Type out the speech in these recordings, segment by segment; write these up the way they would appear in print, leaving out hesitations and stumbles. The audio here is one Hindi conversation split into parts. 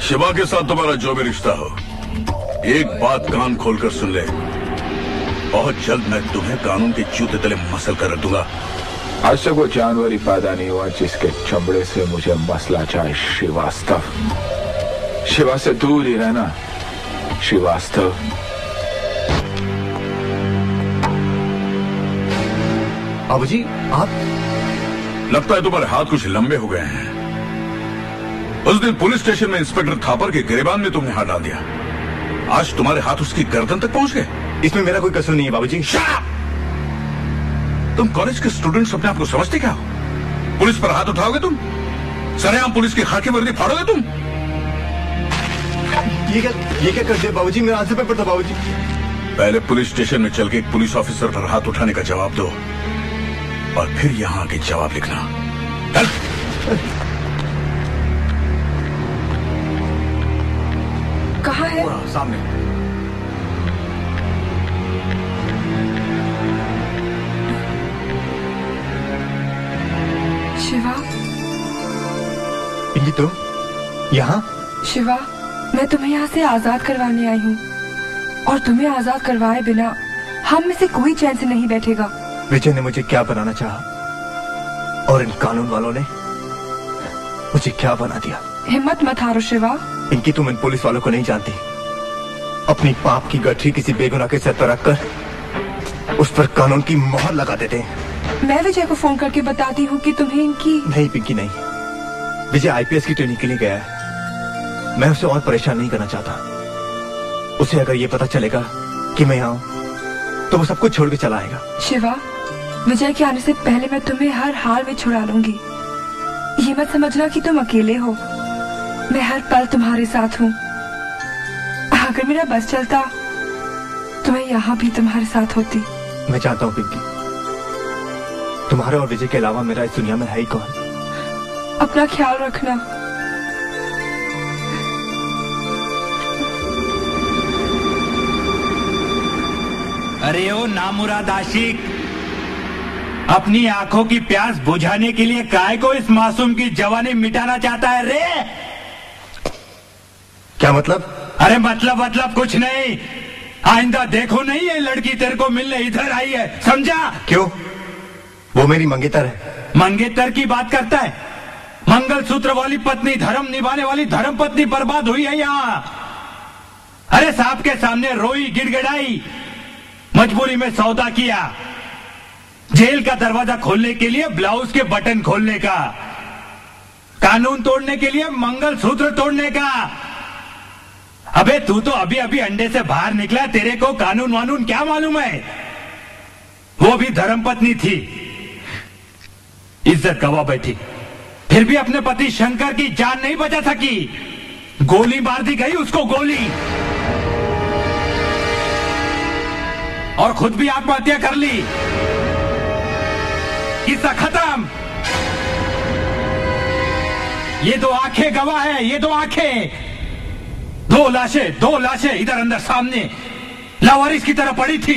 शिवा के साथ तुम्हारा जो भी रिश्ता हो, एक बात कान खोलकर सुन ले। बहुत जल्द मैं तुम्हें कानून के जूते तले मसल कर रख दूंगा। आज तक वो जानवर ही पैदा नहीं हुआ जिसके चमड़े से मुझे मसला चाहे श्रीवास्तव। शिवा से दूर ही रहना श्रीवास्तव। बाबूजी, आप लगता है तुम्हारे हाथ कुछ लंबे हो गए हैं। उस दिन पुलिस स्टेशन में इंस्पेक्टर थापर के गिरेबान में तुमने हाथ डाल दिया। आज तुम्हारे हाथ उसकी गर्दन तक पहुंच गए। इसमें मेरा कोई कसूर नहीं है बाबूजी। तुम कॉलेज के स्टूडेंट्स अपने आप को समझते क्या हो? पुलिस पर हाथ उठाओगे तुम? सरेआम पुलिस की खाकी वर्दी फाड़ोगे तुम? ये क्या कर दिया बाबूजी? मेरा आंसर पेपर था बाबूजी। पहले पुलिस स्टेशन में चल के एक पुलिस ऑफिसर पर हाथ उठाने का जवाब दो और फिर यहां आके जवाब लिखना। चल। कहाँ है? सामने। शिवा। पिंकी, तुम यहाँ? शिवा, मैं तुम्हें यहाँ से आजाद करवाने आई हूँ और तुम्हें आजाद करवाए बिना हम में से कोई चैन से नहीं बैठेगा। विजय ने मुझे क्या बनाना चाहा और इन कानून वालों ने मुझे क्या बना दिया। हिम्मत मत हारो शिवा। पिंकी, तुम इन पुलिस वालों को नहीं जानती। अपनी पाप की गठरी किसी बेगुनाह के सर पर रखकर उस पर कानून की मोहर लगा देते हैं। मैं विजय को फोन करके बताती हूँ कि तुम्हें इनकी। नहीं पिंकी, नहीं। विजय आईपीएस की ट्रेनिंग के लिए गया है। मैं उसे और परेशान नहीं करना चाहता। उसे अगर ये पता चलेगा कि मैं यहाँ हूँ तो वो सब कुछ छोड़ के चला आएगा। शिवा, विजय के आने से पहले मैं तुम्हें हर हाल में छुड़ा लूंगी। ये मत समझना कि तुम अकेले हो। मैं हर पल तुम्हारे साथ हूँ। अगर मेरा बस चलता तो मैं यहाँ भी तुम्हारे साथ होती। मैं जानता हूँ पिंकी, तुम्हारे और विजय के अलावा मेरा इस दुनिया में है ही कौन। अपना ख्याल रखना। अरे ओ नामुराद आशिक, अपनी आंखों की प्यास बुझाने के लिए काय को इस मासूम की जवानी मिटाना चाहता है रे? क्या मतलब? अरे मतलब कुछ नहीं। आइंदा देखो नहीं, ये लड़की तेरे को मिलने इधर आई है, समझा? क्यों? वो मेरी मंगेतर है। मंगेतर की बात करता है? मंगलसूत्र वाली पत्नी, धर्म निभाने वाली धर्म पत्नी बर्बाद हुई है यहाँ। अरे सांप के सामने रोई, गिड़गिड़ाई, मजबूरी में सौदा किया। जेल का दरवाजा खोलने के लिए ब्लाउज के बटन खोलने का, कानून तोड़ने के लिए मंगलसूत्र तोड़ने का। अबे तू तो अभी अभी अंडे से बाहर निकला, तेरे को कानून वानून क्या मालूम है? वो भी धर्मपत्नी थी, इज्जत गवा बैठी, फिर भी अपने पति शंकर की जान नहीं बचा सकी। गोली मार दी गई उसको, गोली, और खुद भी आत्महत्या कर ली। किस्सा खत्म। ये दो आंखें गवाह है, ये दो आंखें। दो लाशें इधर अंदर सामने लावारिस की तरह पड़ी थी।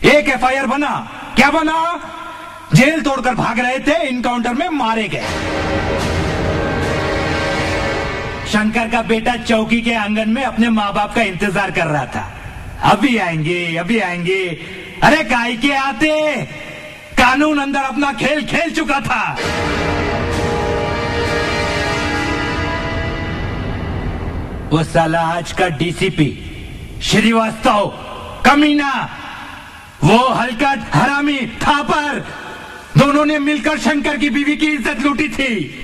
एक एफआईआर बना, क्या बना? जेल तोड़कर भाग रहे थे, इनकाउंटर में मारे गए। शंकर का बेटा चौकी के आंगन में अपने माँ बाप का इंतजार कर रहा था, अभी आएंगे अभी आएंगे। अरे काहे के आते, कानून अंदर अपना खेल खेल चुका था। वो साला आज का डीसीपी श्रीवास्तव कमीना, वो हलकट हरामी थापर, दोनों ने मिलकर शंकर की बीवी की इज्जत लूटी थी।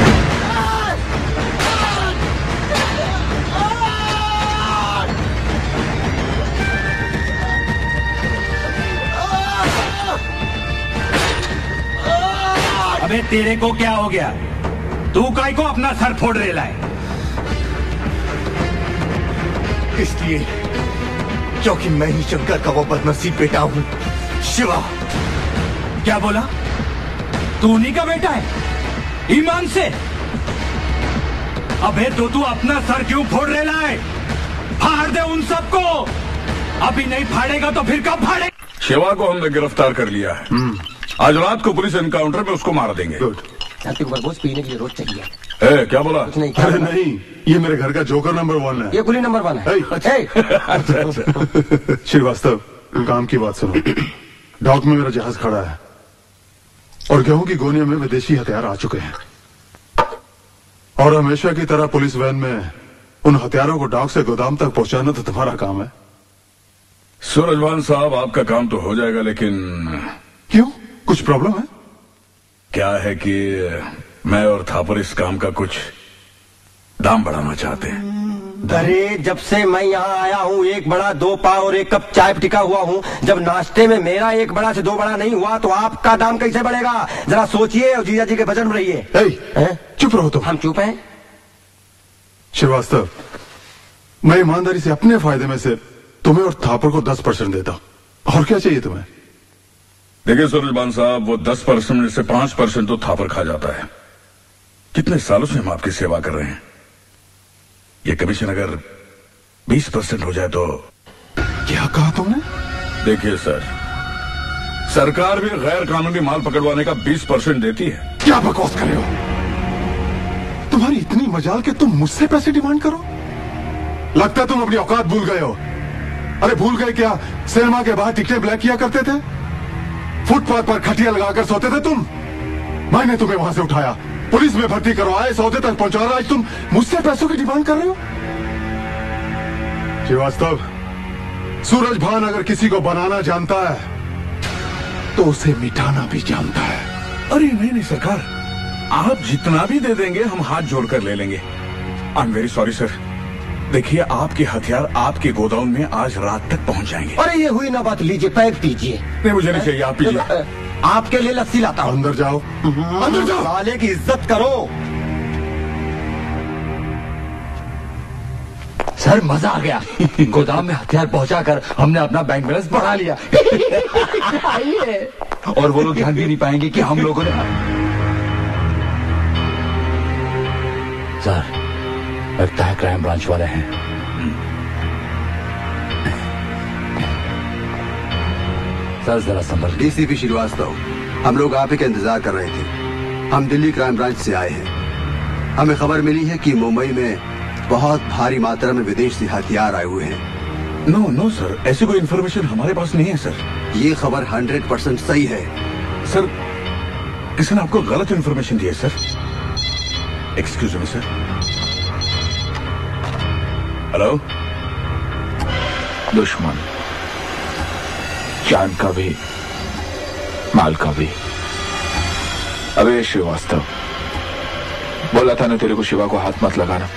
अबे तेरे को क्या हो गया? तू काय को अपना सर फोड़ रेला है? इसलिए क्योंकि मैं ही शंकर का वो बदनसीब बेटा हूँ। शिवा। क्या बोला? तू उन्हीं का बेटा है? ईमान से? अबे तो तू अपना सर क्यों फोड़ रेला है? फाड़ दे उन सबको। अभी नहीं फाड़ेगा तो फिर कब फाड़ेगा? शिवा को हमने गिरफ्तार कर लिया है। आज रात को पुलिस एनकाउंटर में उसको मार देंगे। धरती ऊपर बोझ पीने के लिए रोज चाहिए। क्या बोला? कुछ नहीं, क्या अरे बोला? नहीं, ये मेरे घर का जोकर नंबर 1 है। ये कुली नंबर 1 है। श्रीवास्तव, काम की बात सुनो। डॉक में मेरा जहाज खड़ा है और गेहूं की गोनियों में विदेशी हथियार आ चुके हैं, और हमेशा की तरह पुलिस वैन में उन हथियारों को डॉक से गोदाम तक पहुंचाना तो तुम्हारा काम है। सूरजवान साहब, आपका काम तो हो जाएगा, लेकिन क्यों, कुछ प्रॉब्लम है? क्या है कि मैं और थापर इस काम का कुछ दाम बढ़ाना चाहते हैं। अरे जब से मैं यहाँ आया हूँ 1 बड़ा 2 पाव और 1 कप चाय टिका हुआ हूँ। जब नाश्ते में मेरा 1 बड़ा से 2 बड़ा नहीं हुआ तो आपका दाम कैसे बढ़ेगा? जरा सोचिए और जीजा जी के वजन में रहिए। चुप रहो तुम। हम चुप हैं। श्रीवास्तव, मैं ईमानदारी से अपने फायदे में से तुम्हें और थापर को 10% देता हूं, और क्या चाहिए तुम्हें? देखिए सूरजवान साहब, वो 10% में से 5% तो थापर खा जाता है। कितने सालों से हम आपकी सेवा कर रहे हैं। ये कमीशन अगर 20% हो जाए तो। क्या कहा तुमने? देखिए सर, सरकार भी गैर कानूनी माल पकड़वाने का 20% देती है। क्या बकवास कर रहे हो? तुम्हारी इतनी मजाल कि तुम मुझसे पैसे डिमांड करो? लगता है तुम अपनी औकात भूल गए हो। अरे भूल गए क्या, सिनेमा के बाहर टिकटें ब्लैक किया करते थे, फुटपाथ पर खटिया लगाकर सोते थे तुम। मैंने तुम्हें वहां से उठाया, पुलिस में भर्ती करवाया, सौदे तक पहुंचा रहा, आज तुम मुझसे पैसों की डिमांड कर रहे हो? श्रीवास्तव, सूरज भान अगर किसी को बनाना जानता है तो उसे मिटाना भी जानता है। अरे नहीं नहीं सरकार, आप जितना भी दे देंगे हम हाथ जोड़कर ले लेंगे। I am very sorry sir. देखिए, आपके हथियार आपके गोदाम में आज रात तक पहुंच जाएंगे। अरे ये हुई ना बात, लीजिए पैक पीजिए। नहीं, मुझे नहीं चाहिए, आप पीजिए। आपके लिए लस्सी लाता हूँ। अंदर जाओ, अंदर जाओ। साले की इज्जत करो। सर मजा आ गया। गोदाम में हथियार पहुंचाकर हमने अपना बैंक बैलेंस बढ़ा लिया। आइए। और वो लोग ध्यान भी नहीं पाएंगे कि हम लोगों ने। सर, लगता है क्राइम ब्रांच वाले हैं। सर जरा संभल। डीसीपी श्रीवास्तव, हम लोग आप ही का इंतजार कर रहे थे। हम दिल्ली क्राइम ब्रांच से आए हैं। हमें खबर मिली है कि मुंबई में बहुत भारी मात्रा में विदेशी हथियार आए हुए हैं। नो सर, ऐसी कोई इन्फॉर्मेशन हमारे पास नहीं है सर। ये खबर 100% सही है। सर, किसी ने आपको गलत इन्फॉर्मेशन दी है sir. Excuse me sir. Hello. दुश्मन, जान का भी माल का भी। अबे श्रीवास्तव, बोला था ना तेरे को शिवा को हाथ मत लगाना।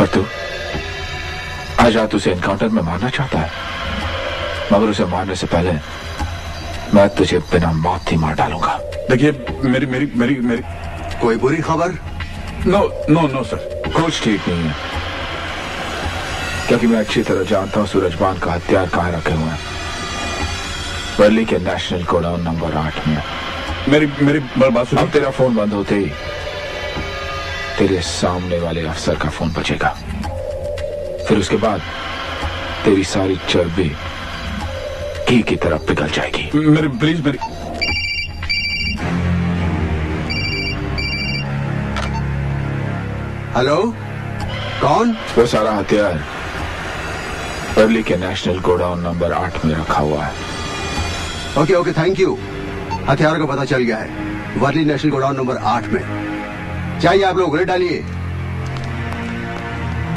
और तू आजाद उसे एनकाउंटर में मारना चाहता है, मगर उसे मारने से पहले मैं तुझे बिना मौत ही मार डालूंगा। देखिए, मेरी कोई बुरी खबर? नो सर, कुछ ठीक नहीं है, क्योंकि मैं अच्छी तरह जानता हूं सूरजबान का हथियार कहां रखे हुए हैं। वर्ली के नेशनल गोडाउन नंबर 8 में। मेरी बात सुनो। अब तेरा फोन बंद होते ही तेरे सामने वाले अफसर का फोन बजेगा, फिर उसके बाद तेरी सारी चर्बी घी की तरह पिघल जाएगी। प्लीज मेरी। हेलो, कौन? वो सारा हथियार वर्ली के नेशनल गोडाउन नंबर 8 में रखा हुआ है। Okay, thank you. हथियारों का पता चल गया है, वर्ली नेशनल गोडाउन नंबर 8 में। चाहिए आप लोग, रेट डालिए।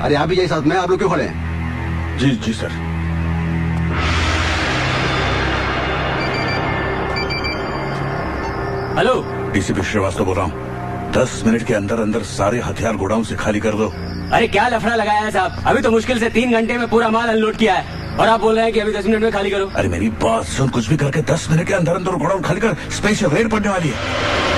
अरे आप भी जाइए साथ में, आप लोग क्यों खड़े हैं? जी सर। हेलो, डीसीपी श्रीवास्तव बोल रहा हूँ। 10 मिनट के अंदर अंदर सारे हथियार गोडाउन से खाली कर दो। अरे क्या लफड़ा लगाया है साहब? अभी तो मुश्किल से 3 घंटे में पूरा माल अनलोड किया है और आप बोल रहे हैं कि अभी 10 मिनट में खाली करो। अरे मेरी बात सुन, कुछ भी करके 10 मिनट के अंदर अंदर गोडाउन खाली कर, स्पेशल रेड पड़ने वाली है।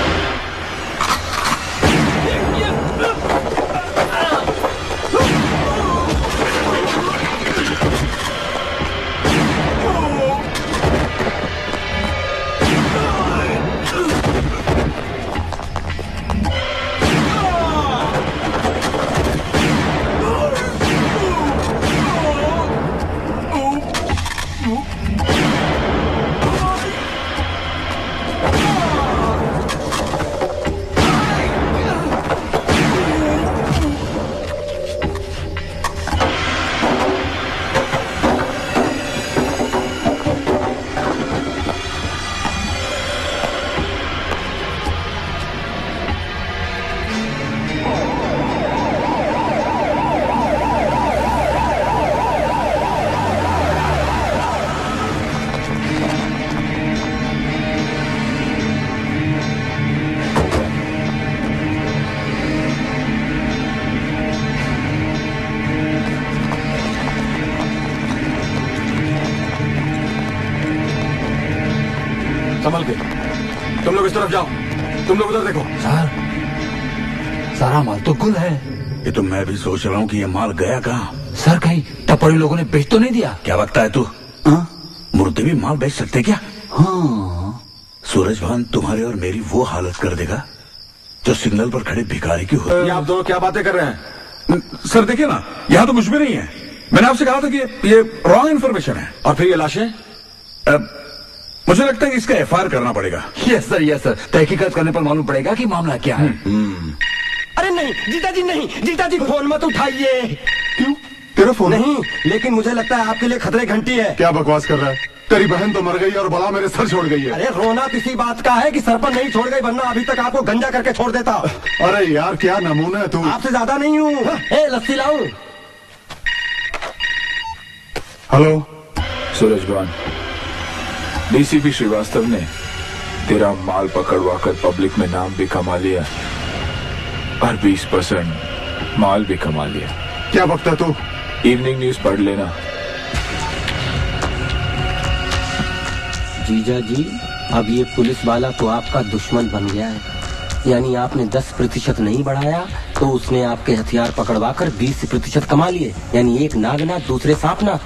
संभल के। तुम लोग इस तरफ जाओ, तुम लोग उधर देखो। सर, सारा माल तो गुल है। ये तो मैं भी सोच रहा हूँ कि ये माल गया कहाँ। सर कहीं टपरी लोगों ने बेच तो नहीं दिया? क्या बकता है तू? मुर्दे भी माल बेच सकते क्या? हाँ। सूरज भान तुम्हारे और मेरी वो हालत कर देगा जो सिग्नल पर खड़े भिखारी की हो। ये आप दोनों क्या बातें कर रहे हैं? सर देखिए ना, यहाँ तो कुछ भी नहीं है। मैंने आपसे कहा था कि ये रॉन्ग इन्फॉर्मेशन है। और फिर ये लाशें? मुझे लगता है कि इसका एफआईआर करना पड़ेगा। यस सर, तहकीकात करने पर मालूम पड़ेगा कि मामला क्या है। अरे नहीं जीजाजी, नहीं जीजाजी, फोन मत उठाइए। क्यों? तेरा फोन? नहीं, लेकिन मुझे लगता है आपके लिए खतरे घंटी है। क्या बकवास कर रहा है? तेरी बहन तो मर गई और बला मेरे सर छोड़ गई है। अरे रोना किसी बात का है कि सर पर नहीं छोड़ गई, वरना अभी तक आपको गंजा करके छोड़ देता। अरे यार क्या नमूना है तू। आपसे ज्यादा नहीं हूँ। ए लस्सी लाऊं? हेलो सूरज भान, डीसीपी श्रीवास्तव ने तेरा माल पकड़वा कर पब्लिक में नाम भी कमा लिया और 20% माल भी कमा लिया। क्या बकता तू? इवनिंग न्यूज पढ़ लेना। जीजा जी, अब ये पुलिस वाला तो आपका दुश्मन बन गया है। यानी आपने 10% नहीं बढ़ाया तो उसने आपके हथियार पकड़वाकर 20% कमा लिए। यानी एक नागना दूसरे सांपना।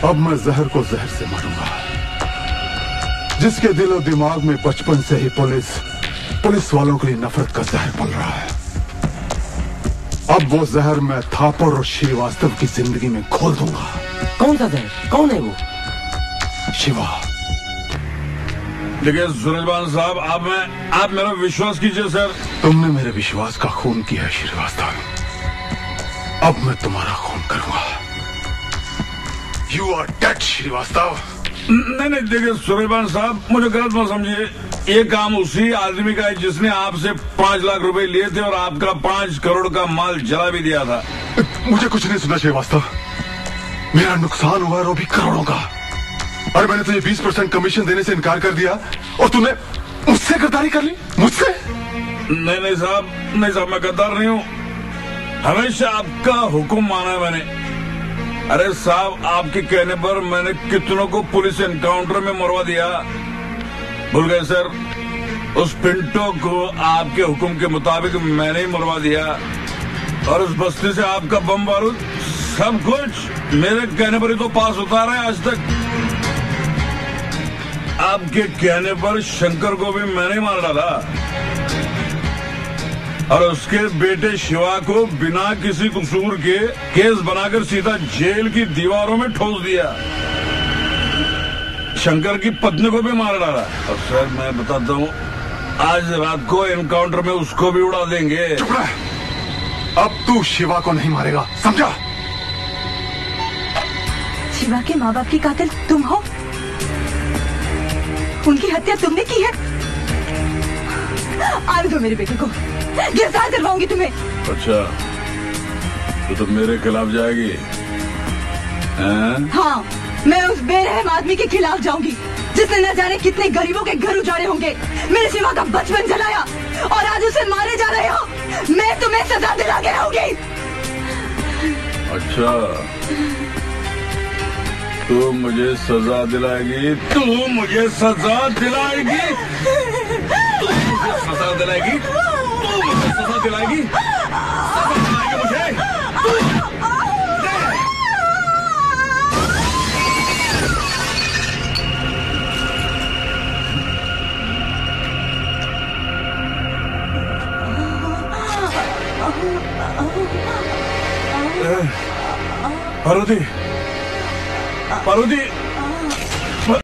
अब मैं जहर को जहर से मारूंगा। जिसके दिल और दिमाग में बचपन से ही पुलिस वालों के लिए नफरत का जहर पल रहा है, अब वो जहर मैं थापर और श्रीवास्तव की जिंदगी में खोल दूंगा। कौन सा जहर? कौन है वो? शिवा। देखिए सूरजभान साहब, आप मेरा विश्वास कीजिए सर। तुमने मेरे विश्वास का खून किया है श्रीवास्तव, अब मैं तुम्हारा खून करूंगा। You are dead Shrivastava. नहीं देखिए सूरजभान साहब, मुझे गलत मत समझिए। ये काम उसी आदमी का है जिसने आपसे 5 लाख रुपए लिए थे और आपका 5 करोड़ का माल जला भी दिया था। मुझे कुछ नहीं सुना श्रीवास्तव। मेरा नुकसान हुआ है वो भी करोड़ों का। और मैंने तुझे 20% कमीशन देने से इनकार कर दिया और तूने मुझसे गद्दारी कर ली। मुझसे? नहीं साहब, मैं गद्दार नहीं हूँ। हमेशा आपका हुक्म माना है मैंने। अरे साहब, आपके कहने पर मैंने कितनों को पुलिस एनकाउंटर में मरवा दिया। भूल गए सर? उस पिंटो को आपके हुक्म के मुताबिक मैंने ही मरवा दिया। और उस बस्ती से आपका बम बारूद सब कुछ मेरे कहने पर ही तो पास होता रहा है आज तक। आपके कहने पर शंकर को भी मैंने ही मार डाला और उसके बेटे शिवा को बिना किसी कसूर के केस बनाकर सीधा जेल की दीवारों में ठोस दिया। शंकर की पत्नी को भी मार डाला। और सर मैं बताता हूँ, आज रात को एनकाउंटर में उसको भी उड़ा देंगे। चुप रह। अब तू शिवा को नहीं मारेगा, समझा? शिवा के माँ बाप की कातिल तुम हो? उनकी हत्या तुमने की है? आने दो मेरे बेटे को, गिरफ्तार करवाऊंगी तुम्हें। अच्छा, तो तुम मेरे खिलाफ जाएगी? हाँ, मैं उस बेरहम आदमी के खिलाफ जाऊंगी जिसने न जाने कितने गरीबों के घर उजाड़े होंगे, मेरे शिवा का बचपन जलाया और आज उसे मारे जा रहे हो। मैं तुम्हें सजा दिला के रहूंगी। अच्छा, तू मुझे सजा दिलाएगी? तू मुझे सजा दिलाएगी? तू मुझे सजा दिलाएगी? तू मुझे सजा दिलाएगी? सजा दिलाएगी मुझे? पार्वती, पार्वती।